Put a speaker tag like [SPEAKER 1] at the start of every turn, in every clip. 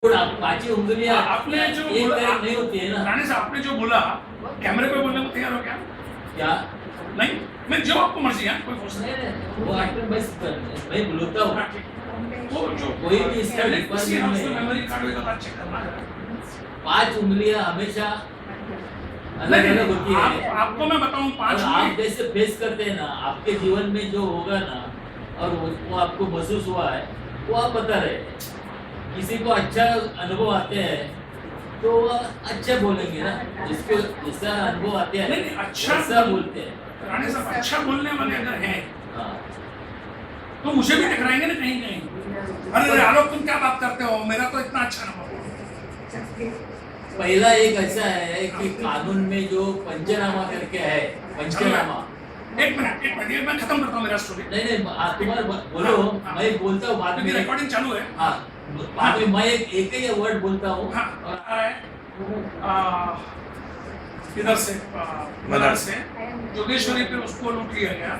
[SPEAKER 1] पांचों उंगलियां
[SPEAKER 2] आपने जो
[SPEAKER 1] एक
[SPEAKER 2] बोला
[SPEAKER 1] तरफ नहीं होती है ना।
[SPEAKER 2] राणे साहब, आपने जो बोला कैमरे पे बोलने को तैयार हो क्या?
[SPEAKER 1] क्या
[SPEAKER 2] नहीं, मैं जो आपको मर्जी है, कोई फोर्स नहीं।
[SPEAKER 1] नहीं, वो आपको मैं बोलता हूँ।
[SPEAKER 2] हाँ, ठीक। वो जो
[SPEAKER 1] कोई भी इसका
[SPEAKER 2] उसमें
[SPEAKER 1] रिक्वायरमेंट
[SPEAKER 2] मेमोरी कार्ड वगैरह चेक करना है।
[SPEAKER 1] 5 उंगलियां हमेशा अलग
[SPEAKER 2] नहीं,
[SPEAKER 1] अलग होती है।
[SPEAKER 2] आपको मैं बताऊं, 5
[SPEAKER 1] आप जैसे फेस करते हैं ना, आपके जीवन में जो होगा ना, और वो आपको महसूस हुआ है, वो आप बता रहे हैं। किसी को अच्छा अनुभव आते हैं तो वो अच्छा बोलेंगे ना, जिसको जैसा अनुभव आते हैं
[SPEAKER 2] नहीं, अच्छा
[SPEAKER 1] वैसा बोलते हैं।
[SPEAKER 2] राणे साहब, अच्छा बोलने वाले अगर हैं
[SPEAKER 1] हाँ,
[SPEAKER 2] तो मुझे भी टकराएंगे ना कहीं कहीं। अरे आलोक, तुम क्या बात करते हो, मेरा तो इतना अच्छा अनुभव।
[SPEAKER 1] पहला एक ऐसा है कि कानून में जो पंचनामा करके है, पंचनामा।
[SPEAKER 2] एक मिनट, मैं खत्म करता हूँ मेरा स्टोरी।
[SPEAKER 1] नहीं, तुम्हारा बोलो।
[SPEAKER 2] हाँ।
[SPEAKER 1] मैं बोलता हूँ बाद में।
[SPEAKER 2] रिकॉर्डिंग चालू है।
[SPEAKER 1] हाँ, बाद में मैं एक ही वर्ड बोलता हूँ।
[SPEAKER 2] इधर से मदर से जोगेश्वरी पे उसको लूट लिया गया।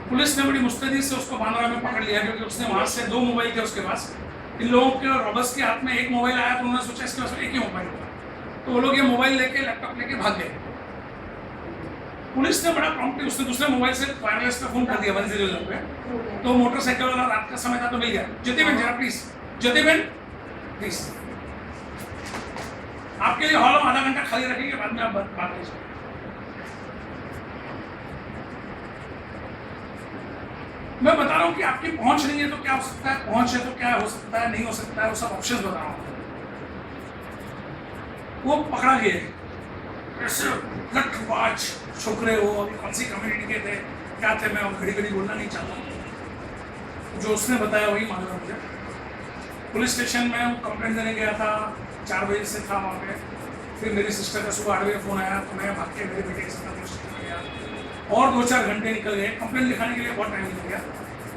[SPEAKER 2] पुलिस ने बड़ी मुस्तैदी से उसको बांद्रा में पकड़ लिया, क्योंकि उसने वहां से 2 मोबाइल थे उसके पास। इन लोगों के रॉबर्स के हाथ में एक मोबाइल आया, तो उन्होंने सोचा इसके पास एक ही मोबाइल होगा, तो वो लोग ये मोबाइल लेके, लैपटॉप लेके भाग गए। पुलिस ने बड़ा प्रॉम्प्टली उसने दूसरे मोबाइल से वायरलेस पे फोन कर दिया 100 पे। तो मोटरसाइकिल वाला रात का समय था तो मिल गया। ज्योतिबेन जरा प्लीज, ज्योतिबेन प्लीज, आपके लिए हॉल आधा घंटा खाली रखेंगे, बाद में आप बात कीजिए। मैं बता रहा हूँ कि आपकी पहुंच नहीं है तो क्या हो सकता है, पहुंच है तो क्या हो सकता है, नहीं हो सकता है, वो सब ऑप्शंस बता रहा हूँ। वो पकड़ा गए, ऐसे लठबाज छोकरे, वो अभी कौन सी कम्युनिटी के थे, क्या थे, मैं घड़ी घड़ी बोलना नहीं चाहता। जो उसने बताया वही मालूम है मुझे। पुलिस स्टेशन में वो कंप्लेंट देने गया था, 4 बजे से था वहाँ पे। फिर मेरी सिस्टर का सुबह 8 बजे फ़ोन आया, तो मैं भाग के मेरे बेटे के साथ पुलिस स्टेशन गया, और 2-4 घंटे निकल गए। कंप्लेंट लिखाने के लिए बहुत टाइम निकल गया,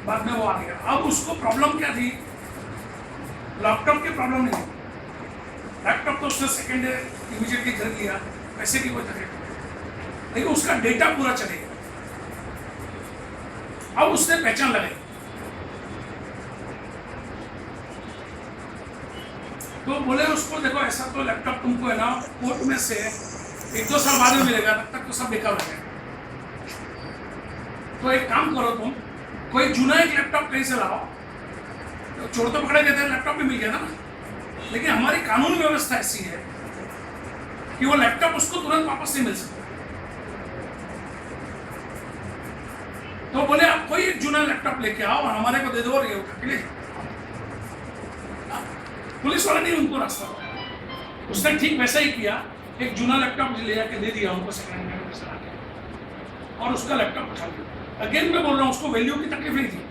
[SPEAKER 2] बाद में वो आ गया। अब उसको प्रॉब्लम क्या थी, लैपटॉप की प्रॉब्लम नहीं थी। लैपटॉप तो उसने सेकेंड डे इमीडिएटली खरीद लिया, पैसे की कोई तकलीफ नहीं, लेकिन उसका डेटा पूरा चलेगा। अब उसने पहचान लगाई, तो बोले उसको, देखो ऐसा तो लैपटॉप तुमको है ना कोर्ट में से 1-2 साल बाद में मिलेगा, तब तक तो सब बेकार हो जाएगा। तो एक काम करो, तुम कोई जूना एक लैपटॉप कहीं से लाओ। तो चोर तो पकड़े गए थे, लैपटॉप भी मिल गया था ना, लेकिन हमारी कानून व्यवस्था ऐसी है कि वो लैपटॉप उसको तुरंत वापस नहीं मिल सकता। तो बोले आप कोई एक जूना लैपटॉप लेके आओ और हमारे को दे दो, और ये उठा के ले जाओ। पुलिस वाला नहीं उनको रास्ता बताया, उसने ठीक वैसा ही किया। एक जूना लैपटॉप ले जाके दे दिया उनको सेकंड हैंड में चला के, और उसका लैपटॉप उठा लिया। अगेन मैं बोल रहा हूँ, उसको वैल्यू की तकलीफ नहीं थी।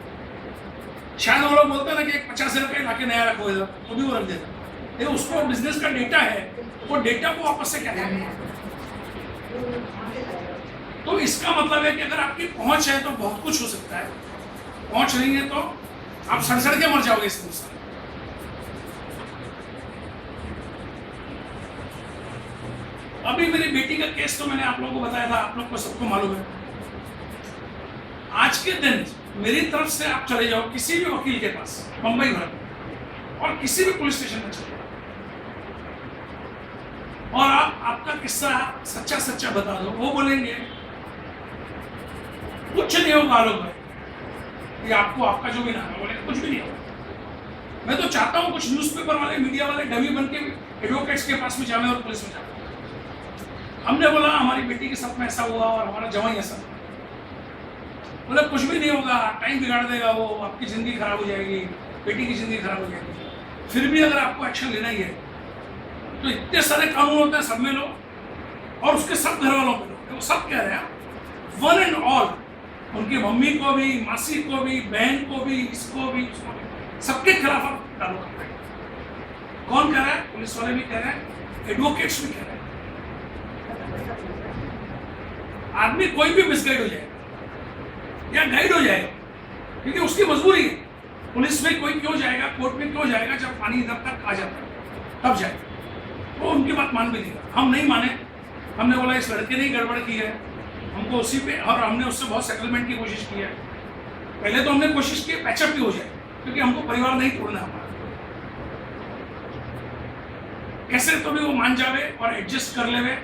[SPEAKER 2] शायद वो लोग बोलते हैं ना कि 50 रुपये ला के नया रखो इधर, तो भी वो रख देता। लेकिन उसको बिजनेस का डेटा है, वो डेटा को वापस से क्या देंगे। तो इसका मतलब है कि अगर आपकी पहुंच है तो बहुत कुछ हो सकता है, पहुंच नहीं है तो आप सड़ के मर जाओगे इस हिंदुस्तान। अभी मेरी बेटी का केस तो मैंने आप लोगों को बताया था, आप लोग को सबको मालूम है। आज के दिन मेरी तरफ से आप चले जाओ किसी भी वकील के पास मुंबई भर में, और किसी भी पुलिस स्टेशन में चले जाओ, और आप आपका किस्सा सच्चा बता दो, वो बोलेंगे कुछ नहीं होगा आलोक भाई, ये आपको आपका जो भी नाम है, बोलेंगे कुछ भी नहीं होगा। मैं तो चाहता हूँ कुछ न्यूज़पेपर वाले, मीडिया वाले डमी बन के एडवोकेट्स के पास में जाए और पुलिस में जाए। हमने बोला हमारी बेटी के साथ में ऐसा हुआ और हमारा जवाई ऐसा, बोले कुछ भी नहीं होगा, टाइम बिगाड़ देगा वो, आपकी ज़िंदगी खराब हो जाएगी, बेटी की ज़िंदगी खराब हो जाएगी। फिर भी अगर आपको एक्शन लेना ही है तो इतने सारे कानून होते हैं, सब में लो, और उसके सब घर वालों पे लो। वो सब कह रहे हैं वन एंड ऑल, उनकी मम्मी को भी, मासी को भी, बहन को भी, इसको भी, उसको भी, सबके खिलाफ आप डालो कंप्लेंट। कौन कह रहा है? पुलिस वाले भी कह रहे हैं, एडवोकेट्स भी कह रहे हैं। आदमी कोई भी मिसगाइड हो जाएगा या गाइड हो जाएगा, क्योंकि उसकी मजबूरी है। पुलिस में कोई क्यों जाएगा, कोर्ट में क्यों जाएगा, जब पानी इधर तक आ जाता है तब जाएगा। वो उनकी बात मान भी नहीं रहा, हम नहीं माने। हमने बोला इस लड़के ने गड़बड़ की है, हमको उसी पे, और हमने उससे बहुत सेटलमेंट की कोशिश की है। पहले तो हमने कोशिश की पैचअप भी हो जाए, क्योंकि हमको परिवार नहीं तोड़ना हमारा। कैसे तो भी वो मान जावे और एडजस्ट कर लेवे,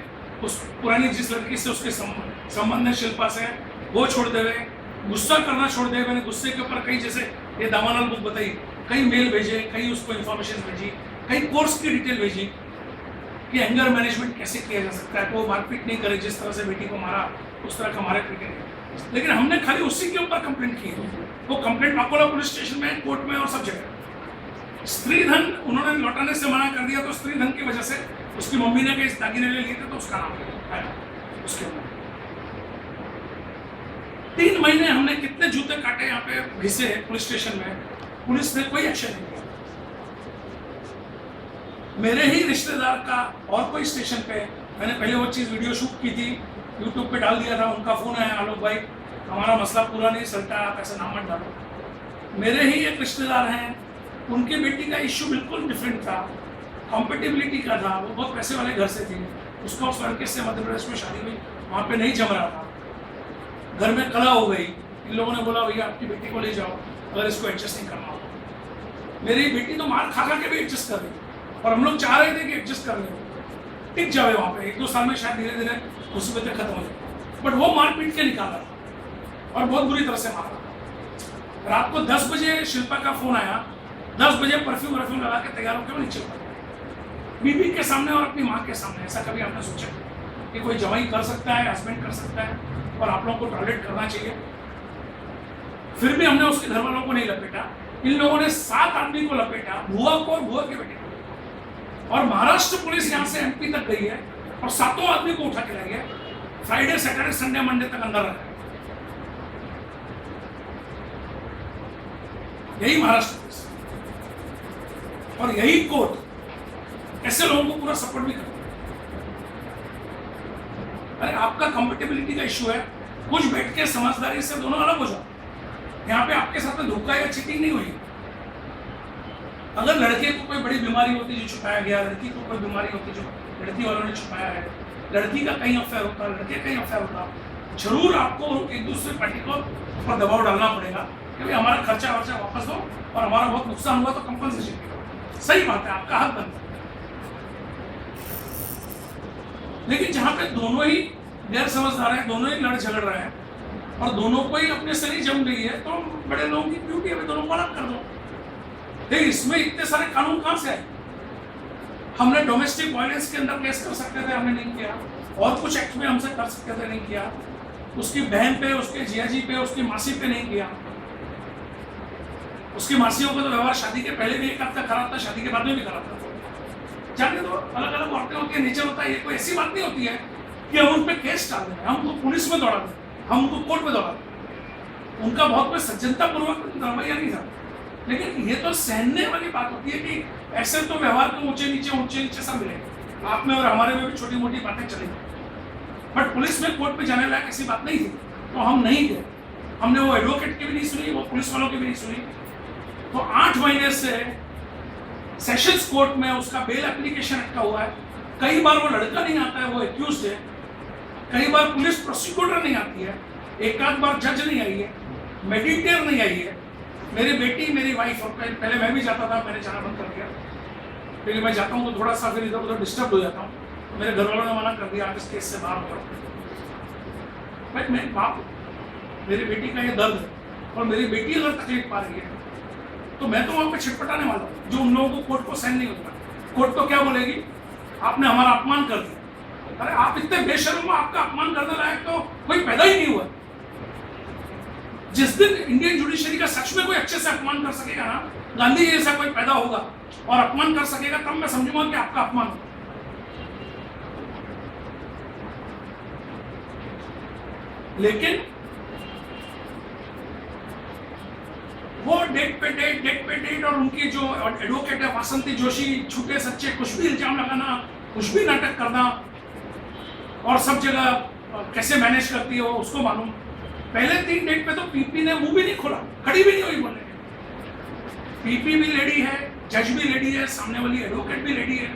[SPEAKER 2] उस पुरानी जिस लड़की से उसके संबंध है शिल्पा से वो छोड़ देवे, गुस्सा करना छोड़ देवे। मैंने गुस्से के ऊपर कई, जैसे ये दामालाल बुक बताई, कई मेल भेजे, कई उसको इन्फॉर्मेशन भेजी, कई कोर्स की डिटेल भेजी कि एंगर मैनेजमेंट कैसे किया जा सकता है, वो मारपीट नहीं करे, जिस तरह से बेटी को मारा उस तरह का मारे पीटे। लेकिन हमने खाली उसी के ऊपर कंप्लेंट की है। वो कंप्लेंट अकोला पुलिस स्टेशन में, कोर्ट में और सब जगह। स्त्री धन उन्होंने लौटाने से मना कर दिया, तो स्त्री धन की वजह से उसकी मम्मी ने कई दागिने ले लिए थे, तो उसका नाम आया उसके ऊपर। 3 महीने हमने कितने जूते काटे यहाँ पे घिसे पुलिस स्टेशन में, पुलिस ने कोई एक्शन नहीं लिया। मेरे ही रिश्तेदार का और कोई स्टेशन पे, मैंने पहले वो चीज़ वीडियो शूट की थी, यूट्यूब पे डाल दिया था, उनका फोन आया, आलोक भाई हमारा मसला पूरा नहीं सलटा, आप ऐसा नाम मत डालो। मेरे ही एक रिश्तेदार हैं, उनकी बेटी का इश्यू बिल्कुल डिफरेंट था, कॉम्पेटिबिलिटी का था, वो बहुत पैसे वाले घर से थी, उसका उस लड़के से मध्य प्रदेश में शादी हुई, वहाँ पे नहीं जम रहा था, घर में कला हो गई। इन लोगों ने बोला भैया आपकी बेटी को ले जाओ, अगर इसको एडजस्ट नहीं करना हो। मेरी बेटी तो मार खा के भी एडजस्ट कर रही, और हम लोग चाह रहे थे कि एडजस्ट कर ले, टिक जावे वहाँ पे, 1-2 साल में शायद धीरे धीरे मुसीबतें खत्म हो जाए। बट वो मार पीट के निकाला और बहुत बुरी तरह से मारा। रात को 10 बजे शिल्पा का फोन आया, 10 बजे परफ्यूम लगा के तैयार होकर वो नीचे उतरा, बीबी के सामने और अपनी माँ के सामने। ऐसा कभी आपने सोचा कि कोई जवाई कर सकता है, हस्बैंड कर सकता है, और आप लोगों को टॉयलेट करना चाहिए? फिर भी हमने उसके घर वालों को नहीं लपेटा, इन लोगों ने 7 आदमी को लपेटा, बुआ को और बुआ के बेटे को। और महाराष्ट्र पुलिस यहाँ से MP तक गई है और 7 आदमी को उठा के लाई है, फ्राइडे सैटरडे संडे मंडे तक अंदर रखा है। यही महाराष्ट्र पुलिस और यही कोर्ट ऐसे लोगों को पूरा सपोर्ट भी करता है। अरे आपका कंपेटेबिलिटी का इश्यू है, कुछ बैठ के समझदारी से दोनों अलग हो जाओ। यहाँ पे आपके साथ में धोखा या चीटिंग नहीं हुई। अगर लड़के को कोई बड़ी बीमारी होती जो छुपाया गया, लड़की को कोई बीमारी होती जो लड़की वालों ने छुपाया है, लड़की का कहीं अफेयर होता, लड़के का कहीं अफेयर होता, जरूर आपको एक दूसरे पार्टी को ऊपर दबाव डालना पड़ेगा कि भाई हमारा खर्चा वर्चा वापस दो और हमारा बहुत नुकसान हुआ तो कंपनसेशन। सही बात है, आपका हक बनता है। लेकिन जहाँ पे दोनों ही गैर समझदार हैं, दोनों ही लड़ झगड़ रहे हैं और दोनों को ही अपने से नहीं जम रही है, तो बड़े लोगों की ड्यूटी है दोनों को अलग कर दो। लेकिन इसमें इतने सारे कानून कहाँ से आए? हमने डोमेस्टिक वायलेंस के अंदर केस कर सकते थे, हमने नहीं किया। और कुछ एक्ट में हमसे कर सकते थे, नहीं किया। उसकी बहन पे, उसके जियाजी पे, उसकी मासी पे नहीं किया। उसकी मासियों को तो व्यवहार शादी के पहले भी एक हफ्ता खराब था, शादी के बाद में भी खराब था। जाके तो अलग अलग औरतें होती है, नेचर होता है। ये कोई ऐसी बात नहीं होती है कि हम उन पर केस डाल दें, हम उनको पुलिस में दौड़ा दें, हम उनको कोर्ट में दौड़ा दें। उनका बहुत कोई सज्जनतापूर्वक रवैया नहीं था। लेकिन ये तो सहने वाली बात होती है कि ऐसे तो व्यवहार को ऊंचे नीचे सब मिलेंगे, आप में और हमारे में भी छोटी मोटी बातें चलेंगी। बट पुलिस में कोर्ट में जाने लायक ऐसी बात नहीं थी, तो हम नहीं गए। हमने वो एडवोकेट की भी नहीं सुनी, वो पुलिस वालों की भी नहीं सुनी। तो 8 महीने से सेशंस कोर्ट में उसका बेल एप्लीकेशन अटका हुआ है। कई बार वो लड़का नहीं आता है, वो एक्यूज्ड है। कई बार पुलिस प्रोसिक्यूटर नहीं आती है, एक आध बार जज नहीं आई है, मेडिटेटर नहीं आई है। मेरी बेटी, मेरी वाइफ, और पहले मैं भी जाता था, मैंने जाना बंद कर दिया क्योंकि मैं जाता हूँ तो थोड़ा सा फिर इधर उधर डिस्टर्ब हो जाता हूँ। मेरे घर वालों ने मना कर दिया, आप इस केस से बाहर हो। बट मेरे बाप, मेरी बेटी का ये दर्द है और मेरी बेटी अगर तकलीफ पा रही है तो मैं तो वहाँ पे छिटपटाने वाला हूँ, जो उन लोगों को कोर्ट को सहन नहीं होता। कोर्ट तो क्या बोलेगी, आपने हमारा अपमान कर दिया। अरे आप इतने बेशर्म हो, आपका अपमान करने लायक तो कोई पैदा ही नहीं हुआ। जिस दिन इंडियन जुडिशरी का सच में कोई अच्छे से अपमान कर सकेगा ना, गांधी जी जैसा कोई पैदा होगा और अपमान कर सकेगा, तब मैं समझूंगा कि आपका अपमान होगा। लेकिन वो डेट पे डेट और उनकी जो एडवोकेट है वासंती जोशी, छूटे सच्चे कुछ भी इल्जाम लगाना, कुछ भी नाटक करना और सब जगह कैसे मैनेज करती है वो उसको मालूम। पहले 3 डेट पे तो पीपी ने मुंह भी नहीं खोला, खड़ी भी नहीं हुई बोलने। पीपी भी लेडी है, जज भी लेडी है, सामने वाली एडवोकेट भी लेडी है।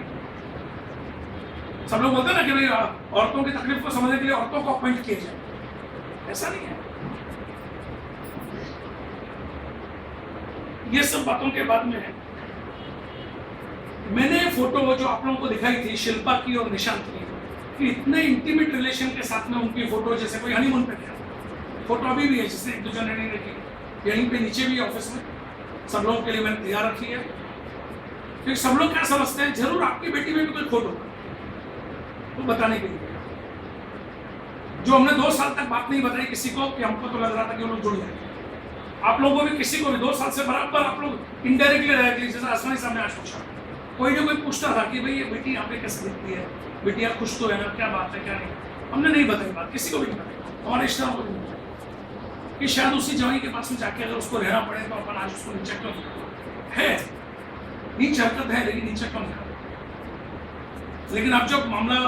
[SPEAKER 2] सब लोग बोलते हैं ना कि भाई औरतों की तकलीफ को समझने के लिए औरतों को अपॉइंट किया जाए, ऐसा नहीं है। ये सब बातों के बाद में मैंने फोटो जो आप लोगों को दिखाई थी शिल्पा की और निशांत की, कि इतने इंटीमेट रिलेशन के साथ में उनकी फोटो जैसे कोई हनीमून पे गया, फोटो अभी भी है जिसने एक दूसरे ने नहीं रखी, यहीं पे नीचे भी है ऑफिस में, सब लोगों के लिए मैंने तैयार रखी है। क्योंकि सब लोग क्या समझते हैं जरूर आपकी बेटी में भी कोई खोट होगा, तो बताने के लिए जो हमने 2 साल तक बात नहीं बताई किसी को, कि हमको तो लग रहा था कि वो लोग जुड़ जाएंगे। आप लोगों को भी किसी को भी 2 साल से बराबर आप लोग इनडायरेक्टली रह गए, जैसे आसमानी सामने आज पूछा, कोई ना कोई पूछता था कि भाई ये बेटी यहाँ पे कैसे दिखती है, बेटियाँ खुश तो है ना, क्या बात है क्या नहीं। हमने नहीं बताई बात, किसी को भी नहीं बताई, हमारे रिश्तेदारों को भी नहीं बताई, कि शायद उसी जवाई के पास में जाके अगर उसको रहना पड़े तो अपन आज उसको नीचे क्यों है, नीच हरकत है लेकिन नीचे क्यों नहीं। लेकिन अब जब मामला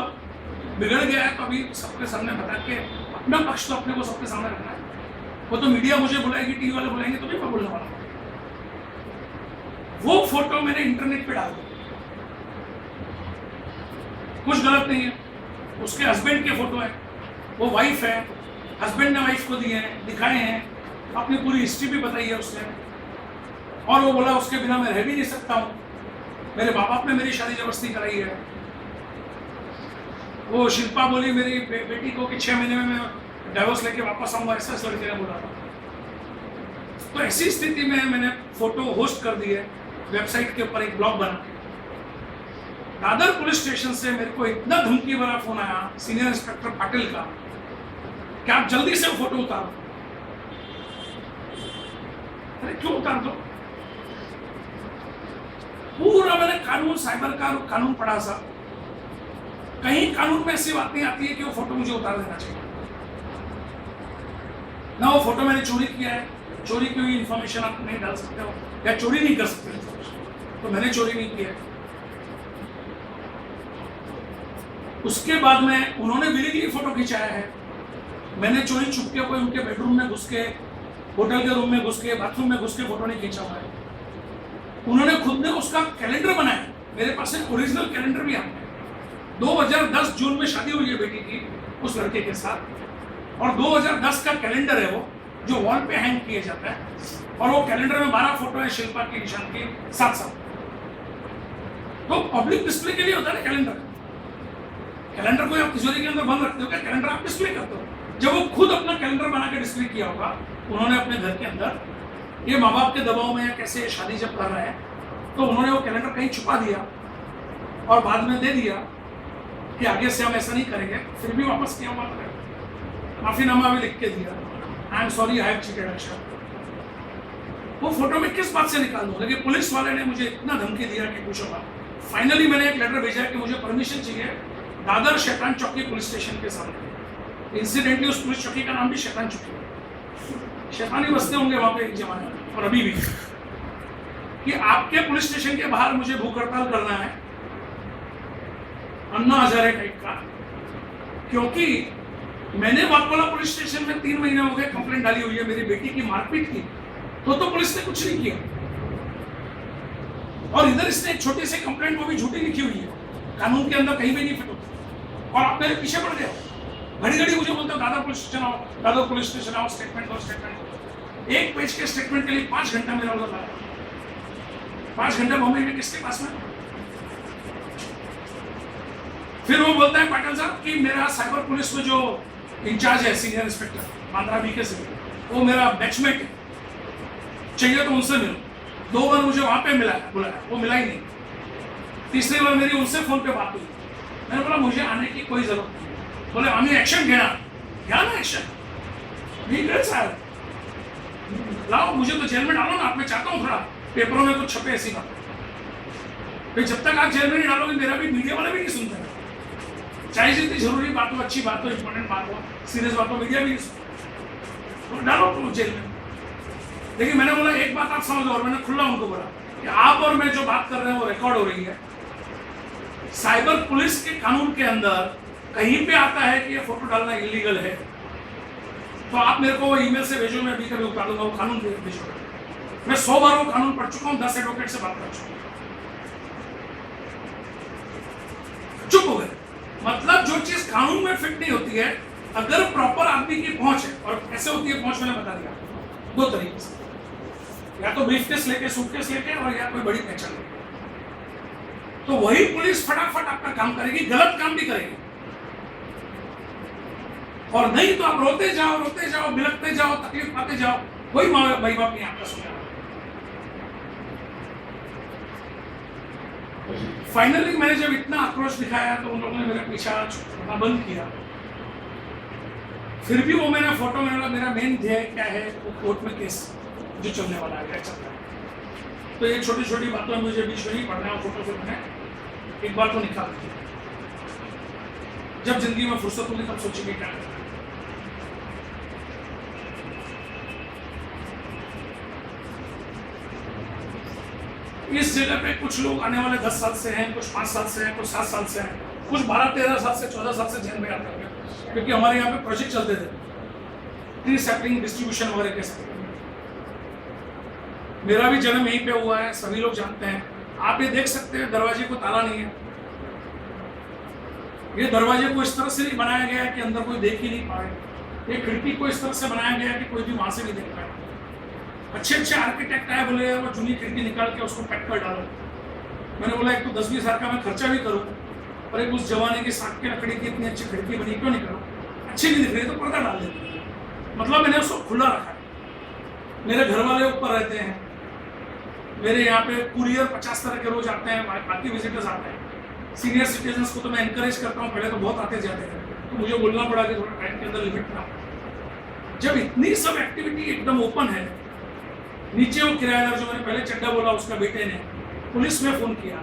[SPEAKER 2] बिगड़ गया है तो अभी सबके सामने बता के अपना पक्ष तो अपने को सबके सामने रखना है। वो तो मीडिया मुझे बुलाएगी, टीवी वाले बुलाएंगे तो भी मैं बोलने वाला हूँ। वो फोटो मैंने इंटरनेट पे डाल दी, कुछ गलत नहीं है, उसके हस्बैंड के फोटो है, वो वाइफ है, हस्बैंड ने वाइफ को दिए हैं, दिखाए हैं, अपनी पूरी हिस्ट्री भी बताई है उसने, और वो बोला उसके बिना मैं रह भी नहीं सकता हूँ, मेरे माँ बाप ने मेरी शादी जबरदस्ती कराई है। वो शिल्पा बोली मेरी बेटी को कि 6 महीने में मैं डाइवोर्स लेके वापस आऊंगा, ऐसा इस लड़के ने बोला था। तो ऐसी स्थिति में मैंने फोटो होस्ट कर दी है वेबसाइट के ऊपर, एक ब्लॉग बना। दादर पुलिस स्टेशन से मेरे को इतना धमकी भरा फोन आया सीनियर इंस्पेक्टर पाटिल का कि आप जल्दी से वो फोटो उतारो। अरे क्यों उतार दो? पूरा मैंने कानून, साइबर का कानून पढ़ा सा, कहीं कानून में ऐसी बात नहीं आती है कि वो फोटो मुझे उतार देना चाहिए। ना वो फोटो मैंने चोरी किया है, चोरी की हुई इंफॉर्मेशन आप नहीं डाल सकते हो या चोरी नहीं कर सकते इंफॉर्मेशन, तो मैंने चोरी नहीं किया है। उसके बाद में उन्होंने विलिंगली फोटो खिंचाया है, मैंने चोरी छुप के कोई उनके बेडरूम में घुस के, होटल के रूम में घुस के, बाथरूम में घुस के फोटो नहीं खींचा हुआ है। उन्होंने खुद ने उसका कैलेंडर बनाया, मेरे पास एक ओरिजिनल कैलेंडर भी आता है। 2010 जून में शादी हुई है बेटी की उस लड़के के साथ, और 2010 का कैलेंडर है वो, जो वॉल पे हैंग किया जाता है, और वो कैलेंडर में 12 फोटो है शिल्पा की, निशांत की, साथ। तो पब्लिक डिस्प्ले के लिए होता है ना कैलेंडर। कैलेंडर को आप तिजोरी के अंदर बंद रखते हो क्या? कैलेंडर आप डिस्प्ले करते हो। जब वो खुद अपना कैलेंडर बना के डिस्प्ले किया होगा उन्होंने अपने घर के अंदर, ये माँ बाप के दबाव में या कैसे शादी जब कर रहे हैं, तो उन्होंने वो कैलेंडर कहीं छुपा दिया और बाद में दे दिया कि आगे से हम ऐसा नहीं करेंगे। फिर भी वापस किया, माफीनामा भी लिख के दिया, I am sorry I have cheated. अच्छा, वो फोटो में किस बात से निकाल दूं? लेकिन पुलिस वाले ने मुझे इतना धमकी दिया कि पूछो बात। फाइनली मैंने एक लेटर भेजा कि मुझे परमिशन चाहिए दादर शैतान चौकी पुलिस स्टेशन के सामने। इंसिडेंटली उस पुलिस चौकी का नाम भी शैतान चौकी है, शैतानी बसते होंगे वहां पे एक जमाने में और अभी भी, कि आपके पुलिस स्टेशन के बाहर मुझे भूख हड़ताल करना है अन्ना हजारे टाइप का, क्योंकि मैंने वाकोला पुलिस स्टेशन में 3 महीने हो गए कंप्लेंट डाली हुई है मेरी बेटी की मारपीट की, तो पुलिस ने कुछ नहीं किया। और इधर इसने एक छोटी सी कंप्लेंट, वो भी झूठी लिखी हुई है, कानून के अंदर कहीं भी नहीं फिट होती, और आप मेरे पीछे पड़ गए। घड़ी घड़ी मुझे बोलते हो दादर पुलिस स्टेशन आओ, दादर पुलिस स्टेशन आओ, स्टेटमेंट दो, स्टेटमेंट दो। एक पेज के स्टेटमेंट के लिए 5 घंटा मेरा उधर लगा। 5 घंटे बॉम्बे में किसके पास में? फिर वो बोलता है पाटिल साहब कि मेरा साइबर पुलिस में जो इंचार्ज है सीनियर इंस्पेक्टर बांद्रा बीके से, वो मेरा बैचमेट है, चाहिए तो उनसे मिलो। 2 बार मुझे वहां पे बुलाया, वो मिला ही नहीं। तीसरी बार मेरी उनसे फोन पे बात हुई, मैंने बोला मुझे आने की कोई जरूरत नहीं। बोले आम्ही एक्शन घ्या ना एक्शन, नहीं करे साहब, लाओ मुझे तो जेल में डालो ना, आप मैं चाहता हूँ थोड़ा पेपरों में कुछ छपे ऐसी बात। फिर जब तक आप जेल में नहीं डालोगे मेरा भी मीडिया वाले भी नहीं सुनते, चाहे जितनी जरूरी बात हो, अच्छी बात हो, इंपॉर्टेंट बात हो, सीरियस बात हो, मीडिया भी नहीं सुनते, तो डालो तुम जेल में। लेकिन मैंने बोला एक बात आप समझो, और मैंने खुला उनको बोला कि आप और मैं जो बात कर रहे हैं वो रिकॉर्ड हो रही है। साइबर पुलिस के कानून के अंदर कहीं पे आता है कि ये फोटो डालना इलीगल है, तो आप मेरे को ईमेल से भेजो, मैं अभी कभी उतार दूंगा वो कानून भेजो। मैं 100 बार वो कानून पढ़ चुका हूँ, 10 एडवोकेट से बात कर चुका हूँ। चुप हो गए। मतलब जो चीज कानून में फिट नहीं होती है, अगर प्रॉपर आदमी की पहुंच है, और कैसे होती है पहुंच, मैंने बता दिया 2 तरीके से, या तो ब्रीफकेस लेके, सूटकेस लेके, और या कोई बड़ी पहचान लेके। तो वही पुलिस फटाफट आपका काम करेगी, गलत काम भी करेगी। और नहीं तो आप रोते जाओ, बिलखते जाओ, तकलीफ पाते जाओ, कोई भाई बाप नहीं आपका सुना। फाइनली मैंने जब इतना आक्रोश दिखाया तो उन लोगों ने मेरा पीछा छोड़ना बंद किया। फिर भी वो मैंने फोटो में बोला मेरा मेन ध्येय क्या है, वो कोर्ट में केस जो चलने वाला है, चल रहा है। तो ये छोटी छोटी बातों में मुझे बीच में नहीं पढ़ना है, फोटो फिर मैंने एक बार तो निकाल दी। जब जिंदगी में फुर्सत होगी तब सोचेंगे क्या करना है। इस जगह पे कुछ लोग आने वाले 10 साल से हैं, कुछ 5 साल से हैं, कुछ 7 साल से हैं, कुछ 12-13 साल से 14 साल से जेल में आते हैं, क्योंकि हमारे यहाँ पे प्रोजेक्ट चलते थे ट्री सैपलिंग डिस्ट्रीब्यूशन वगैरह के साथ। मेरा भी जन्म यहीं पे हुआ है, सभी लोग जानते हैं। आप ये देख सकते हैं दरवाजे को ताला नहीं है। ये दरवाजे को इस तरह से नहीं बनाया गया है कि अंदर कोई देख ही नहीं पाए। ये खिड़की को इस तरह से बनाया गया है कि कोई भी वहां से नहीं देख पाए। अच्छे आर्किटेक्ट आए, बोले वो जूनी खिड़की निकाल के उसको पैक कर डालो। मैंने बोला एक तो 10-20 हज़ार का मैं खर्चा भी करूँ और एक उस जमाने की साग की लकड़ी की इतनी अच्छी खिड़की बनी, क्यों नहीं करूँ? अच्छी नहीं दिख रही तो पर्दा डाल देती। मतलब मैंने उसको खुला रखा है। मेरे घर वाले ऊपर रहते हैं, मेरे यहाँ पे कुरियर 50 तरह के रोज आते हैं, बाकी विजिटर्स आते हैं। सीनियर सिटीजन्स को तो मैं इनकरेज करता हूँ, पहले तो बहुत आते जाते थे, तो मुझे बोलना पड़ा कि थोड़ा टाइम के अंदर लिमिट था। जब इतनी सब एक्टिविटी एकदम ओपन है, नीचे वो किराएदार जो मैंने पहले चड्डा बोला, उसका बेटे ने पुलिस में फोन किया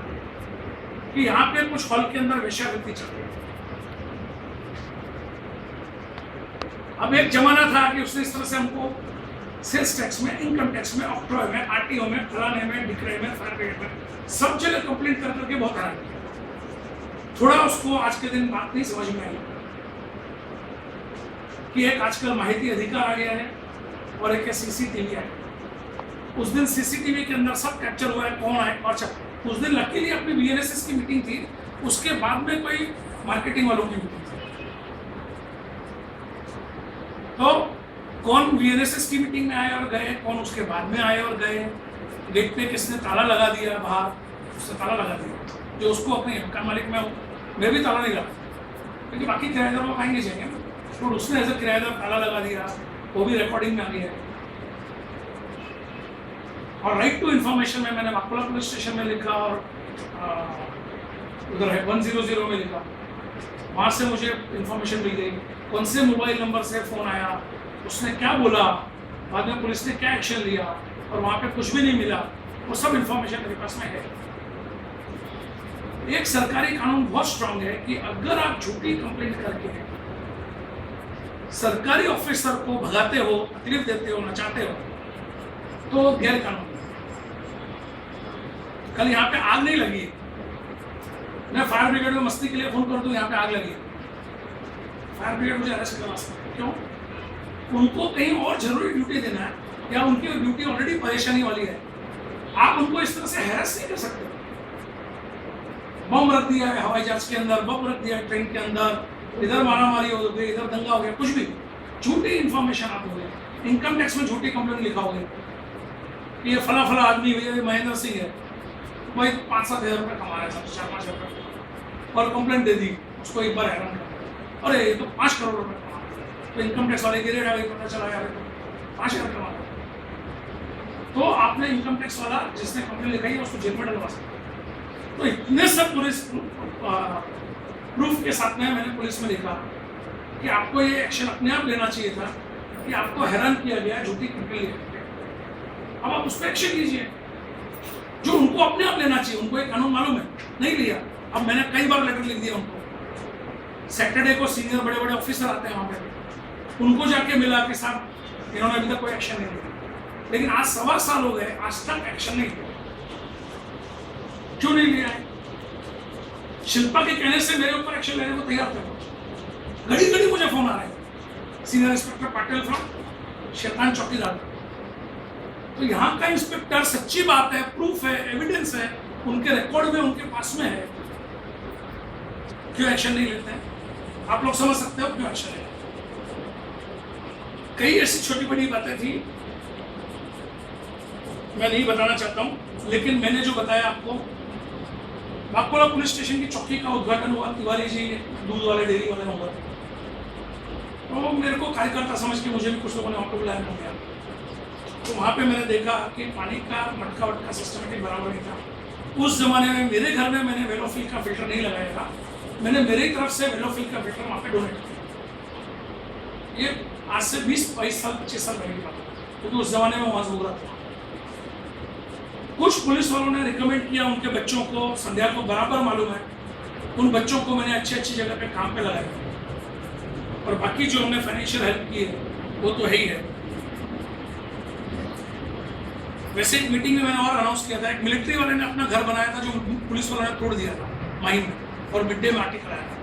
[SPEAKER 2] कि यहाँ पे कुछ हॉल के अंदर वेश्यावृत्ति चल रही है। अब एक जमाना था कि उसने इस तरह से हमको सेल्स टैक्स में, इनकम टैक्स में, ऑक्ट्रॉय में, आरटीओ में, फलाने में, डिक्रे में, फायर ब्रिगेड में, सब जगह कंप्लेंट कर करके बहुत हैरान किया। थोड़ा उसको आज के दिन बात नहीं समझ में आई कि एक आजकल माहिती अधिकार आ गया है और एक सीसीटीवी है। उस दिन सीसीटीवी के अंदर सब कैप्चर हुआ है, कौन है। अच्छा, उस दिन लकीली अपनी बीएनएसएस की मीटिंग थी, उसके बाद में कोई मार्केटिंग वालों की मीटिंग थी। तो कौन बीएनएसएस की मीटिंग में आए और गए, कौन उसके बाद में आए और गए, गेट पे किसने ताला लगा दिया, बाहर उसने ताला लगा दिया, जो उसको अपने मकान मालिक में हूँ, मैं भी ताला नहीं लगा, क्योंकि बाकी किराएदार लोग आएंगे जाएंगे ना, तो उसने एज ए किराएदार ताला लगा दिया, वो भी रिकॉर्डिंग में आ गया है। और राइट टू इन्फॉर्मेशन में मैंने बाकुला पुलिस स्टेशन में लिखा और उधर है 100 में लिखा। वहाँ से मुझे इन्फॉर्मेशन मिल गई, कौन से मोबाइल नंबर से फ़ोन आया, उसने क्या बोला, बाद में पुलिस ने क्या एक्शन लिया, और वहाँ पे कुछ भी नहीं मिला, वो सब इन्फॉर्मेशन मेरे पास में है। एक सरकारी कानून बहुत स्ट्रांग है कि अगर आप झूठी कंप्लेंट करके सरकारी ऑफिसर को भगाते हो, तकलीफ देते हो, नचाते हो, तो गैर कानूनी। कल यहाँ पे आग नहीं लगी, मैं फायर ब्रिगेड में मस्ती के लिए फोन कर दूं यहाँ पे आग लगी, फायर ब्रिगेड मुझे अरेस्ट करवा सकते हैं। क्यों? उनको कहीं और जरूरी ड्यूटी देना है, या उनकी ड्यूटी ऑलरेडी परेशानी वाली है, आप उनको इस तरह से हैरेस नहीं कर सकते। बम रख दिया है हवाई जहाज के अंदर, बम रख दिया है ट्रेन के अंदर, इधर मारामारी हो गई, इधर दंगा हो गया, कुछ भी झूठी इंफॉर्मेशन आप हो गए। इनकम टैक्स में झूठी कंप्लेंट लिखाओगे कि ये फला फला आदमी है, महेंद्र सिंह है, वही 5-7 हज़ार रुपये कमा रहा है, 4-5 हज़ार रुपये, और कंप्लेंट दे दी, उसको एक बार हैरान कर, अरे ये तो 5 करोड़ रुपये कमा रहा है। तो इनकम टैक्स वाले गिरे डाले, पता चला यार 5 हज़ार कमा रहा है, तो आपने इनकम टैक्स वाला जिसने कंप्लेंट लिखाई है उसको जेल में डलवा सकते। तो इतने सब पुलिस प्रूफ के साथ में मैंने पुलिस में लिखा कि आपको ये एक्शन अपने आप लेना चाहिए था कि आपको हैरान किया गया झूठी कंप्लेंट लेकर, अब आप उस पर एक्शन लीजिए जो उनको अपने आप लेना चाहिए। उनको एक कानून मालूम है, नहीं लिया। अब मैंने कई बार लेटर लिख दिया उनको। सैटरडे को सीनियर बड़े बड़े ऑफिसर आते हैं वहाँ पे, उनको जाके मिला कि साहब इन्होंने अभी तक कोई एक्शन नहीं लिया, लेकिन आज 1.25 साल हो गए, आज तक एक्शन नहीं लिया। क्यों नहीं लिया है? शिल्पा के कहने से मेरे ऊपर एक्शन लेने को तैयार थे। घड़ी घड़ी मुझे फोन आ रहे हैं, सीनियर इंस्पेक्टर पाटिल फ्रॉम शैतान चौकीदार। तो यहाँ का इंस्पेक्टर, सच्ची बात है, प्रूफ है, एविडेंस है, उनके रिकॉर्ड में, उनके पास में है, क्यों एक्शन नहीं लेते हैं? आप लोग समझ सकते हो क्यों एक्शन लेते? कई ऐसी छोटी बड़ी बातें थी, मैं नहीं बताना चाहता हूँ, लेकिन मैंने जो बताया आपको बागकोला पुलिस स्टेशन की चौकी का उद्घाटन हुआ, तिवारी जी दूध वाले डेयरी वाले में हुआ। तो मेरे को कार्यकर्ता समझ के मुझे भी कुछ लोगों ने वहाँ पर बुलाया हो गया। तो वहाँ पे मैंने देखा कि पानी का मटका वटका सिस्टमेटिक बराबर नहीं था। उस जमाने में मेरे घर में मैंने वेलोफिल का फिल्टर नहीं लगाया था, मैंने मेरी तरफ से वेलोफिल का फिल्टर वहाँ पे डोनेट किया। ये आज से 20-22 साल 25 साल पहले की बात है, क्योंकि उस जमाने में वहाँ हो रहा था। कुछ पुलिस वालों ने रिकमेंड किया उनके बच्चों को, संध्या को बराबर मालूम है, उन बच्चों को मैंने अच्छी अच्छी जगह पे काम पे लगाया। और बाकी जो हमने फाइनेंशियल हेल्प की है वो तो है ही है। वैसे एक मीटिंग में मैंने और अनाउंस किया था, एक मिलिट्री वाले ने अपना घर बनाया था जो पुलिस वालों ने तोड़ दिया था माइन में, और मिड डे में आके कराया था।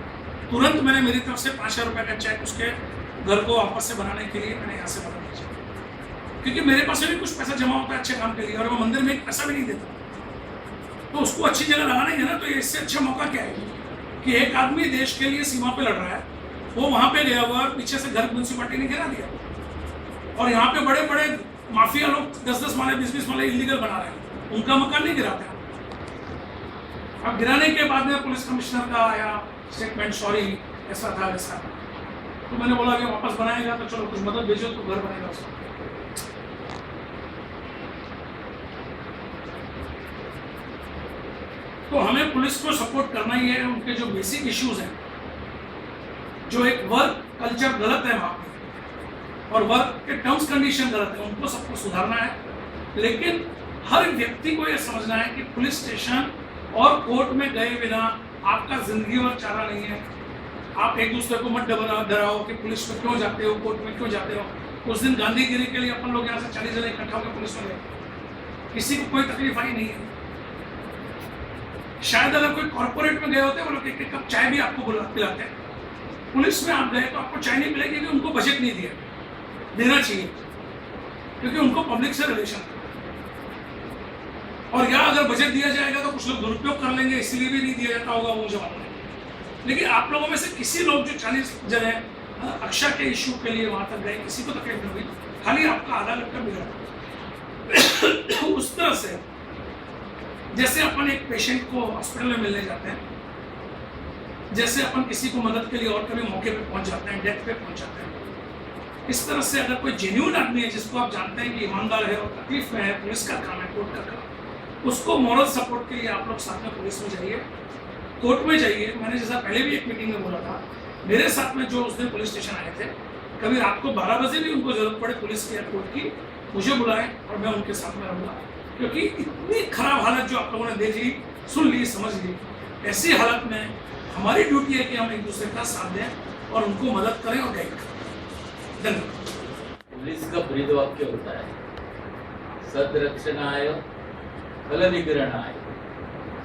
[SPEAKER 2] तुरंत मैंने मेरी तरफ से 5,000 रुपये का चेक उसके घर को वापस से बनाने के लिए मैंने यहाँ से बना दिया, क्योंकि मेरे पास भी कुछ पैसा जमा होता है अच्छे काम के लिए, और मैं मंदिर में एक पैसा भी नहीं देता, तो उसको अच्छी जगह लगाना ही है ना। तो इससे अच्छा मौका क्या है कि एक आदमी देश के लिए सीमा पे लड़ रहा है, वो वहाँ पे गया हुआ, पीछे से घर म्यूनसिपालिटी ने गिरा दिया, और यहाँ पे बड़े बड़े माफिया लोग 10-10 माले 20-20 माले इलीगल बना रहे हैं, उनका मकान नहीं गिराते। अब गिराने के बाद में पुलिस कमिश्नर का आया स्टेटमेंट, सॉरी ऐसा था वैसा। तो मैंने बोला कि वापस बनाएगा तो चलो कुछ मदद भेजो तो घर बनेगा उसका। तो हमें पुलिस को सपोर्ट करना ही है। उनके जो बेसिक इश्यूज हैं, जो एक वर्क कल्चर गलत है वहाँ पे, और वर्क के टर्म्स कंडीशन गलत है, उनको सबको सुधारना है। लेकिन हर व्यक्ति को यह समझना है कि पुलिस स्टेशन और कोर्ट में गए बिना आपका जिंदगी भर चारा नहीं है। आप एक दूसरे को मत डराओ कि पुलिस में क्यों जाते हो, कोर्ट में क्यों जाते हो। उस दिन गांधीगिरी के लिए अपन लोग यहाँ से 40 जने इकट्ठा होकर पुलिस में गए, किसी को कोई तकलीफ आई नहीं है। शायद अगर कोई कॉर्पोरेट में गए होते, वो लोग एक कप चाय भी आपको पिलाते हैं। पुलिस में आप गए तो आपको चाय नहीं मिलेगी, क्योंकि उनको बजट नहीं दिया, देना चाहिए, क्योंकि उनको पब्लिक से रिलेशन है। और या अगर बजट दिया जाएगा तो कुछ लोग दुरुपयोग कर लेंगे, इसलिए भी नहीं दिया जाता होगा, वो मुझे मालूम है। लेकिन आप लोगों में से किसी लोग जो 40 जने अक्षा के इश्यू के लिए वहां तक गए, किसी को तकलीफ नहीं हुई, खाली आपका आधा घंटा बिगड़ा। उस तरह से जैसे अपन एक पेशेंट को हॉस्पिटल में मिलने जाते हैं, जैसे अपन किसी को मदद के लिए और कभी मौके पे पहुंच जाते हैं, डेथ पे पहुंच जाते हैं, इस तरह से अगर कोई जेन्युइन आदमी है जिसको आप जानते हैं कि ईमानदार है और तकलीफ में है, पुलिस का काम है, कोर्ट का काम, उसको मॉरल सपोर्ट के लिए आप लोग साथ में पुलिस में जाइए, कोर्ट में जाइए। मैंने जैसा पहले भी एक मीटिंग में बोला था, मेरे साथ में जो उस दिन पुलिस स्टेशन आए थे, कभी रात को 12 बजे भी उनको जरूरत पड़े पुलिस की या कोर्ट की, मुझे बुलाएं और मैं उनके साथ में रहूँगा। क्योंकि इतनी खराब हालत जो आप लोगों ने देख ली, सुन ली, समझ ली, ऐसी हालत में हमारी ड्यूटी है कि हम एक दूसरे का साथ दें और उनको मदद करें और गाइड करें। धन्यवाद।
[SPEAKER 1] पुलिस का ब्रीद वाक्य होता है, सद्रक्षणाय फलनिग्रहणाय।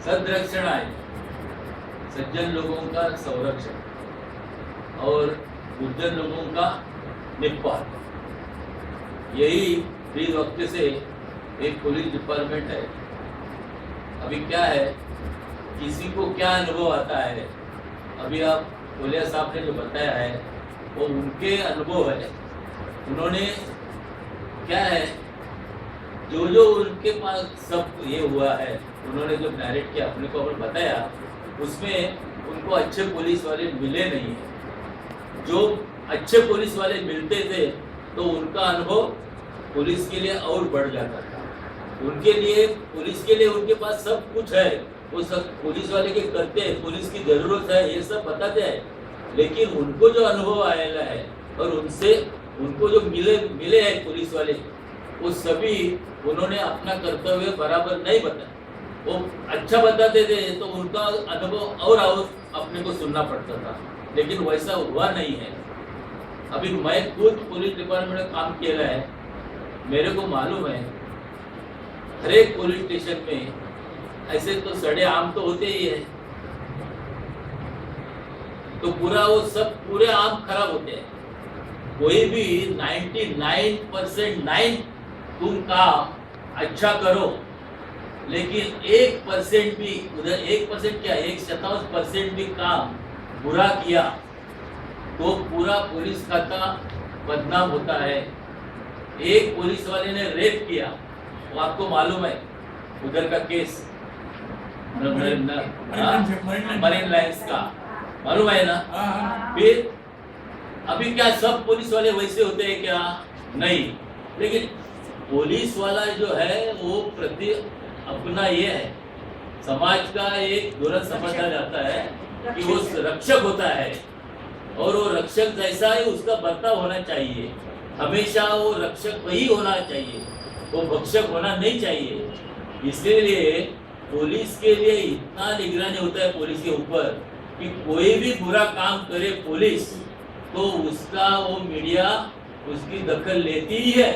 [SPEAKER 1] सद्रक्षणाय सज्जन लोगों का संरक्षण और दुर्जन लोगों का निपात, यही ब्रीद वाक्य से एक पुलिस डिपार्टमेंट है। अभी क्या है, किसी को क्या अनुभव आता है, अभी आप बोलिया साहब ने जो बताया है वो उनके अनुभव है। उन्होंने क्या है, जो जो उनके पास सब ये हुआ है, उन्होंने जो नैरेट किया, अपने को अपन बताया, उसमें उनको अच्छे पुलिस वाले मिले नहीं है। जो अच्छे पुलिस वाले मिलते थे तो उनका अनुभव पुलिस के लिए और बढ़ जाता था। उनके लिए, पुलिस के लिए उनके पास सब कुछ है, वो सब पुलिस वाले के करते हैं, पुलिस की जरूरत है, ये सब बताते हैं। लेकिन उनको जो अनुभव आएगा है और उनसे उनको जो मिले हैं पुलिस वाले, वो सभी उन्होंने अपना कर्तव्य बराबर नहीं बताया। वो अच्छा बताते थे तो उनका अनुभव और अपने को सुनना पड़ता था, लेकिन वैसा हुआ नहीं है। अभी मैं खुद पुलिस डिपार्टमेंट में काम किया है, मेरे को मालूम है हर एक पुलिस स्टेशन में ऐसे तो सड़े आम तो होते ही है, तो पूरा वो सब पूरे आम खराब होते हैं। कोई भी 99% तुम काम अच्छा करो, लेकिन 1% भी उधर 1% क्या 1% भी काम बुरा किया तो पूरा पुलिस खाता बदनाम होता है। एक पुलिस वाले ने रेप किया, वो आपको मालूम है उधर का केस, मरीन लाइन्स का, मालूम है ना?
[SPEAKER 2] हाँ,
[SPEAKER 1] फिर अभी क्या सब पुलिस वाले वैसे होते हैं क्या? नहीं, लेकिन पुलिस वाला जो है वो प्रति अपना ये है, समाज का एक धोरण समझा जाता है कि वो रक्षक होता है और वो रक्षक जैसा ही उसका बर्ताव होना चाहिए। हमेशा वो रक्षक वही होना चाहिए, वो भक्षक होना नहीं चाहिए। इसलिए पुलिस के लिए इतना निगरानी होता है पुलिस के ऊपर कि कोई भी बुरा काम करे पुलिस तो उसका वो मीडिया उसकी दखल लेती ही है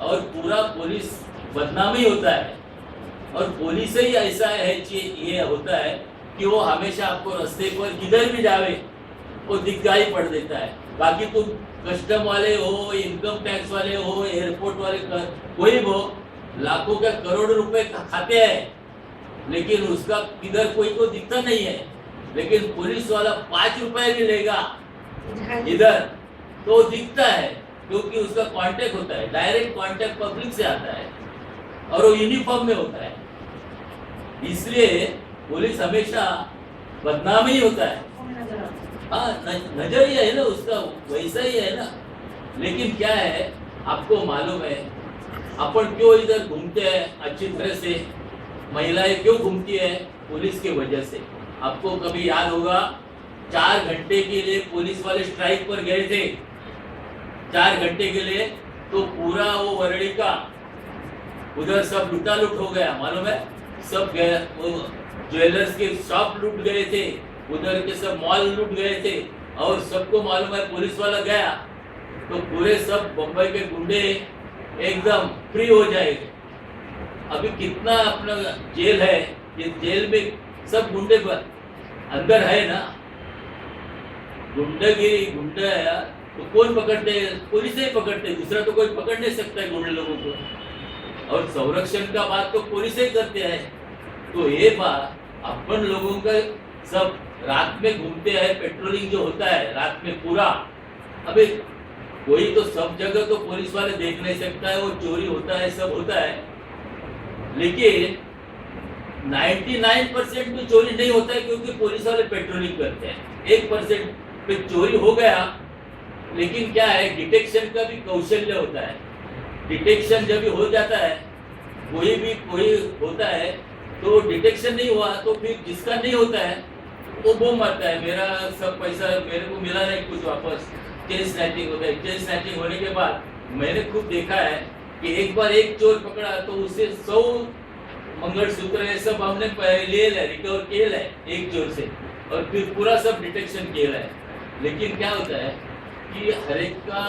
[SPEAKER 1] और पूरा पुलिस बदनाम ही होता है। और पुलिस ही ऐसा है कि ये होता है कि वो हमेशा आपको रास्ते पर किधर भी जावे वो दिखाई पड़ देता है। बाकी तुम कस्टम वाले हो, इनकम टैक्स वाले हो, एयरपोर्ट वाले कोई भी हो, लाखों का करोड़ों रुपए खाते हैं लेकिन उसका किधर कोई को दिखता नहीं है। लेकिन पुलिस वाला 5 रुपए भी लेगा इधर तो दिखता है क्योंकि उसका कांटेक्ट होता है, डायरेक्ट कांटेक्ट पब्लिक से आता है और वो यूनिफॉर्म में होता है। इसलिए पुलिस हमेशा बदनाम ही होता है। हाँ, नजरिया है ना उसका वैसा ही है ना। लेकिन क्या है आपको मालूम है अपन क्यों इधर घूमते हैं अच्छी तरह से? महिलाएं क्यों घूमती है? पुलिस के वजह से। आपको कभी याद होगा 4 घंटे के लिए पुलिस वाले स्ट्राइक पर गए थे, 4 घंटे के लिए, तो पूरा वो वरड़ी का उधर सब लुटालुट हो गया, मालूम है? सब गया, वो ज्वेलर्स के शॉप लूट गए थे, उधर के सब मॉल लूट गए थे और सबको मालूम है पुलिस वाला गया तो पूरे सब बम्बई के गुंडे एकदम फ्री हो जाएंगे। अभी कितना अपना जेल है, ये जेल में सब गुंडे पर अंदर है ना। गुंडागिरी गुंडा है तो कौन पकड़ते? पुलिस ही पकड़ते, दूसरा तो कोई पकड़ नहीं सकता है गुंडे लोगों को। और संरक्षण का बात तो पुलिस ही करते हैं। तो ये बात अपन लोगों का सब रात में घूमते हैं, पेट्रोलिंग जो होता है रात में पूरा। अबे कोई तो सब जगह तो पुलिस वाले देख नहीं सकता है, वो चोरी होता है, सब होता है, लेकिन 99% में चोरी नहीं होता है क्योंकि पुलिस वाले पेट्रोलिंग करते हैं। 1% पे चोरी हो गया, लेकिन क्या है डिटेक्शन का भी कौशल्य होता है। डिटेक्शन जब भी हो जाता है, कोई होता है तो डिटेक्शन नहीं हुआ तो फिर जिसका नहीं होता है वो बम मारता है, मेरा सब पैसा मेरे को मिला नहीं कुछ वापस। चेन स्नैचिंग होता है। चेन स्नैचिंग होने के बाद मैंने खुद देखा है कि एक बार एक चोर पकड़ा तो उससे 100 मंगलसूत्र ये सब हमने ले लिया, रिकवर किया है एक चोर से और फिर पूरा सब डिटेक्शन किया है। लेकिन क्या होता है कि हर एक का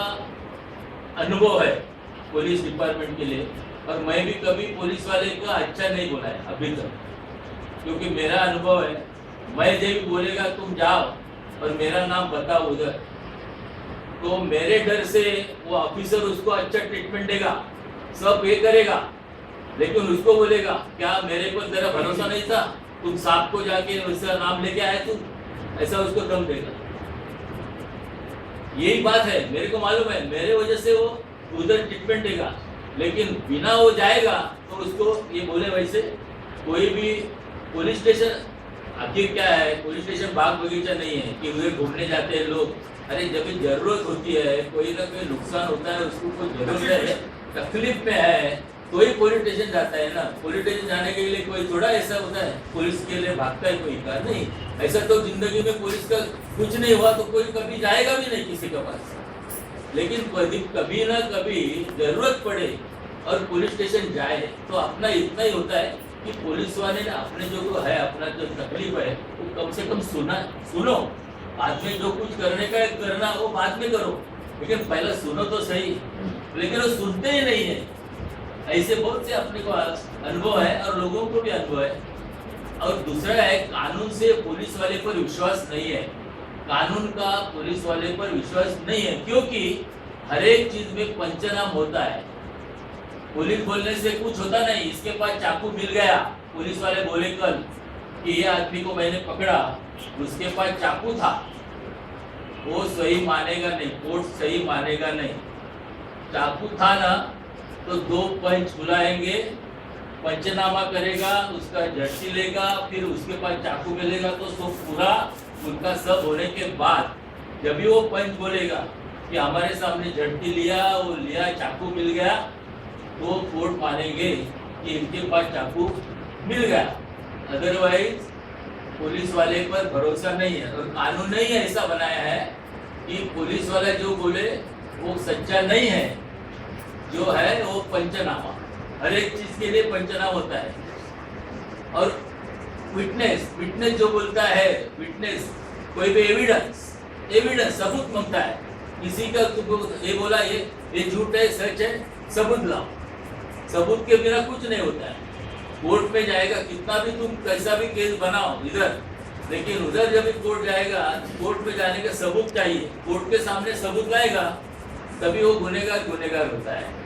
[SPEAKER 1] अनुभव है पुलिस डिपार्टमेंट के लिए, और मैं भी कभी पुलिस वाले का अच्छा नहीं बोला है अभी तक, क्योंकि मेरा अनुभव है मैं जब बोलेगा तुम जाओ और मेरा नाम बताओ उधर, तो मेरे डर से वो ऑफिसर उसको अच्छा ट्रीटमेंट देगा, सब ये करेगा, लेकिन उसको बोलेगा क्या मेरे पर तेरा भरोसा नहीं था, तुम सांप को जाके उसका नाम लेके आए तू, ऐसा उसको दम देगा। यही बात है, मेरे को मालूम है, मेरे वजह से वो उधर ट्रीटमेंट देगा, लेकिन बिना वो जाएगा तो उसको ये बोले वैसे। कोई भी पुलिस स्टेशन आखिर क्या है, पुलिस स्टेशन बाग बगीचा नहीं है कि उधर घूमने जाते हैं लोग। अरे जब भी जरूरत होती है, कोई ना कोई नुकसान होता है, उसको कोई जरूरत है, तकलीफ में है, तो ही पुलिस स्टेशन जाता है ना। पुलिस स्टेशन जाने के लिए कोई थोड़ा ऐसा होता है पुलिस के लिए भागता है कोई का नहीं। ऐसा तो जिंदगी में पुलिस का कुछ नहीं हुआ तो कोई कभी जाएगा भी नहीं किसी के पास। लेकिन कभी ना कभी जरूरत पड़े और पुलिस स्टेशन जाए तो अपना इतना ही होता है कि पुलिस वाले ने अपने जो है, अपना जो तकलीफ है वो कम से कम सुनो। बाद में जो कुछ करने का करना वो बाद में करो, लेकिन पहले सुनो तो सही। लेकिन वो सुनते ही नहीं है। ऐसे बहुत से अपने को अनुभव है और लोगों को भी अनुभव है। और दूसरा है, कानून से पुलिस वाले पर विश्वास नहीं है। कानून का पुलिस वाले पर विश्वास नहीं है क्योंकि हर एक चीज में पंचनाम होता है। पुलिस बोलने से कुछ होता नहीं। इसके पास चाकू मिल गया, पुलिस वाले बोले कल कि ये आदमी को मैंने पकड़ा, उसके पास चाकू था, वो सही मानेगा नहीं, कोर्ट सही मानेगा नहीं। चाकू था ना तो 2 पंच बुलाएंगे पंचनामा करेगा, उसका झटसी लेगा, फिर उसके पास चाकू मिलेगा, तो पूरा उनका सब होने के बाद जब भी वो पंच बोलेगा कि हमारे सामने झटकी लिया, वो लिया, चाकू मिल गया, तो कोर्ट मानेंगे कि इनके पास चाकू मिल गया। अदरवाइज पुलिस वाले पर भरोसा नहीं है, और कानून ने ही ऐसा बनाया है कि पुलिस वाला जो बोले वो सच्चा नहीं है, जो है वो पंचनामा, हर एक चीज के लिए पंचनामा होता है। और विटनेस जो बोलता है, विटनेस कोई भी एविडेंस सबूत मांगता है, किसी का ये बोला ये झूठ है, सच है, सबूत लाओ, सबूत के बिना कुछ नहीं होता है। कोर्ट में जाएगा, कितना भी तुम कैसा भी केस बनाओ इधर, लेकिन उधर जब भी कोर्ट जाएगा, कोर्ट में जाने का सबूत चाहिए, कोर्ट के सामने सबूत लाएगा तभी वो गुनेगार होता है।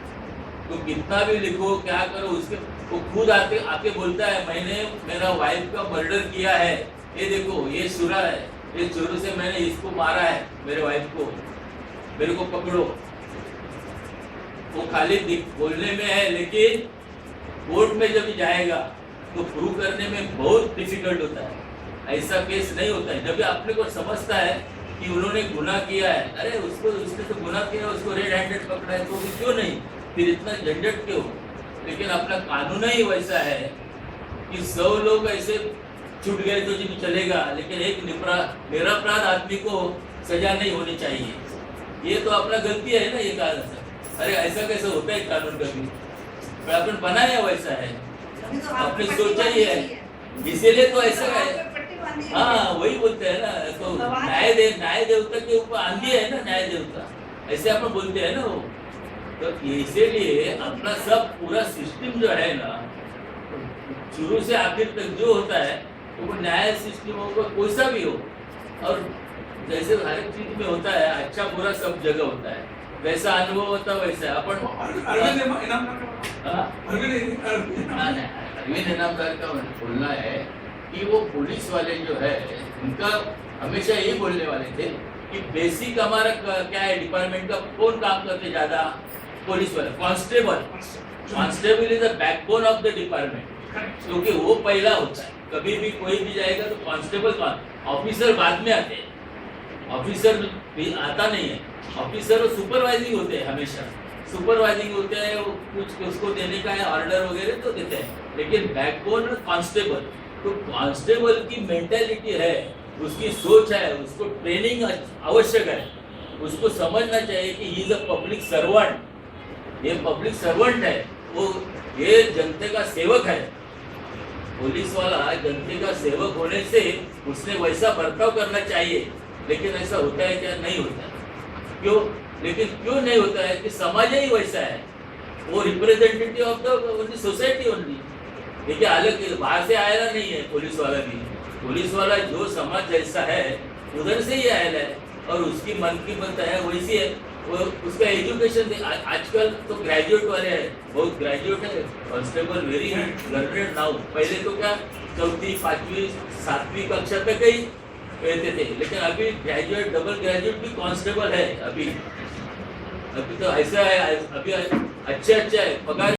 [SPEAKER 1] तो कितना भी लिखो, क्या करो, उसके वो खुद आके बोलता है मैंने मेरा वाइफ का मर्डर किया है, ये देखो ये सुरा है, ये चोरों से मैंने इसको मारा है, मेरे वाइफ को, मेरे को पकड़ो। वो खाली बोलने में है, लेकिन कोर्ट में जब जाएगा तो प्रूव करने में बहुत डिफिकल्ट होता है। ऐसा केस नहीं होता है। जब अपने को समझता है कि उन्होंने गुनाह किया है, अरे उसने तो गुनाह किया, उसको रेड हैंडेड पकड़ा है, तो क्यों नहीं, फिर इतना झंझट क्यों। लेकिन अपना कानून ही वैसा है कि 100 लोग ऐसे छूट गए तो जी चलेगा, लेकिन एक निरपराध आदमी को सजा नहीं होनी चाहिए। ये तो अपना गलती है ना, ये कारण। अरे ऐसा कैसे होता है कानून कभी, अपन बनाया वैसा है, अपनी सोचा ही है, इसीलिए तो ऐसा है। हाँ वही बोलते हैं ना, तो न्याय देवता के ऊपर आंधी है ना, न्याय देवता, ऐसे अपन बोलते हैं ना वो। तो इसीलिए अपना सब पूरा सिस्टम जो है ना, शुरू से आखिर तक जो होता है, तो वो न्याय सिस्टम होगा, कोई सा भी हो, और जैसे हर एक चीज में होता है, अच्छा बुरा सब जगह होता है, वैसा अनुभव होता है, वैसा अपन। अरविंद इनामदार का बोलना है कि वो पुलिस वाले जो है, उनका हमेशा यही बोलने वाले थे कि बेसिक हमारा क्या है, डिपार्टमेंट का कौन काम करते ज्यादा, पुलिस वाले, constable is the backbone of the department, क्योंकि वो पहला होता है। कभी भी कोई भी जाएगा तो कांस्टेबल, ऑफिसर बाद में आते हैं, ऑफिसर भी आता नहीं है, ऑफिसर सुपरवाइजिंग होते हैं, हमेशा सुपरवाइजिंग होते हैं, वो कुछ उसको देने का है ऑर्डर वगैरह तो देते हैं, लेकिन बैकबोन कांस्टेबल। तो कांस्टेबल की मेंटेलिटी है, उसकी सोच है, उसको ट्रेनिंग आवश्यक है, उसको समझना चाहिए कि he is a public servant, ये पब्लिक सर्वेंट है, वो ये जनते का सेवक है। पुलिस वाला जनते का सेवक होने से उसने वैसा बर्ताव करना चाहिए, लेकिन ऐसा होता है क्या, नहीं होता है। क्यों, लेकिन क्यों नहीं होता है कि समाज ही वैसा है, वो representative of the society only. देखिए अलग बाहर से आया नहीं है पुलिस वाला भी, पुलिस वाला जो समाज जैसा है उधर से ही आया है, और उसकी मन की बनता है वैसी है। वो उसका एजुकेशन आजकल तो ग्रेजुएट वाले हैं, बहुत ग्रेजुएट है, कांस्टेबल वेरी लर्नेड नाउ। पहले तो क्या 4वीं 5वीं 7वीं कक्षा तक ही कहते थे, लेकिन अभी ग्रेजुएट डबल ग्रेजुएट भी कांस्टेबल है। अभी तो ऐसा है, अभी अच्छा है, पगार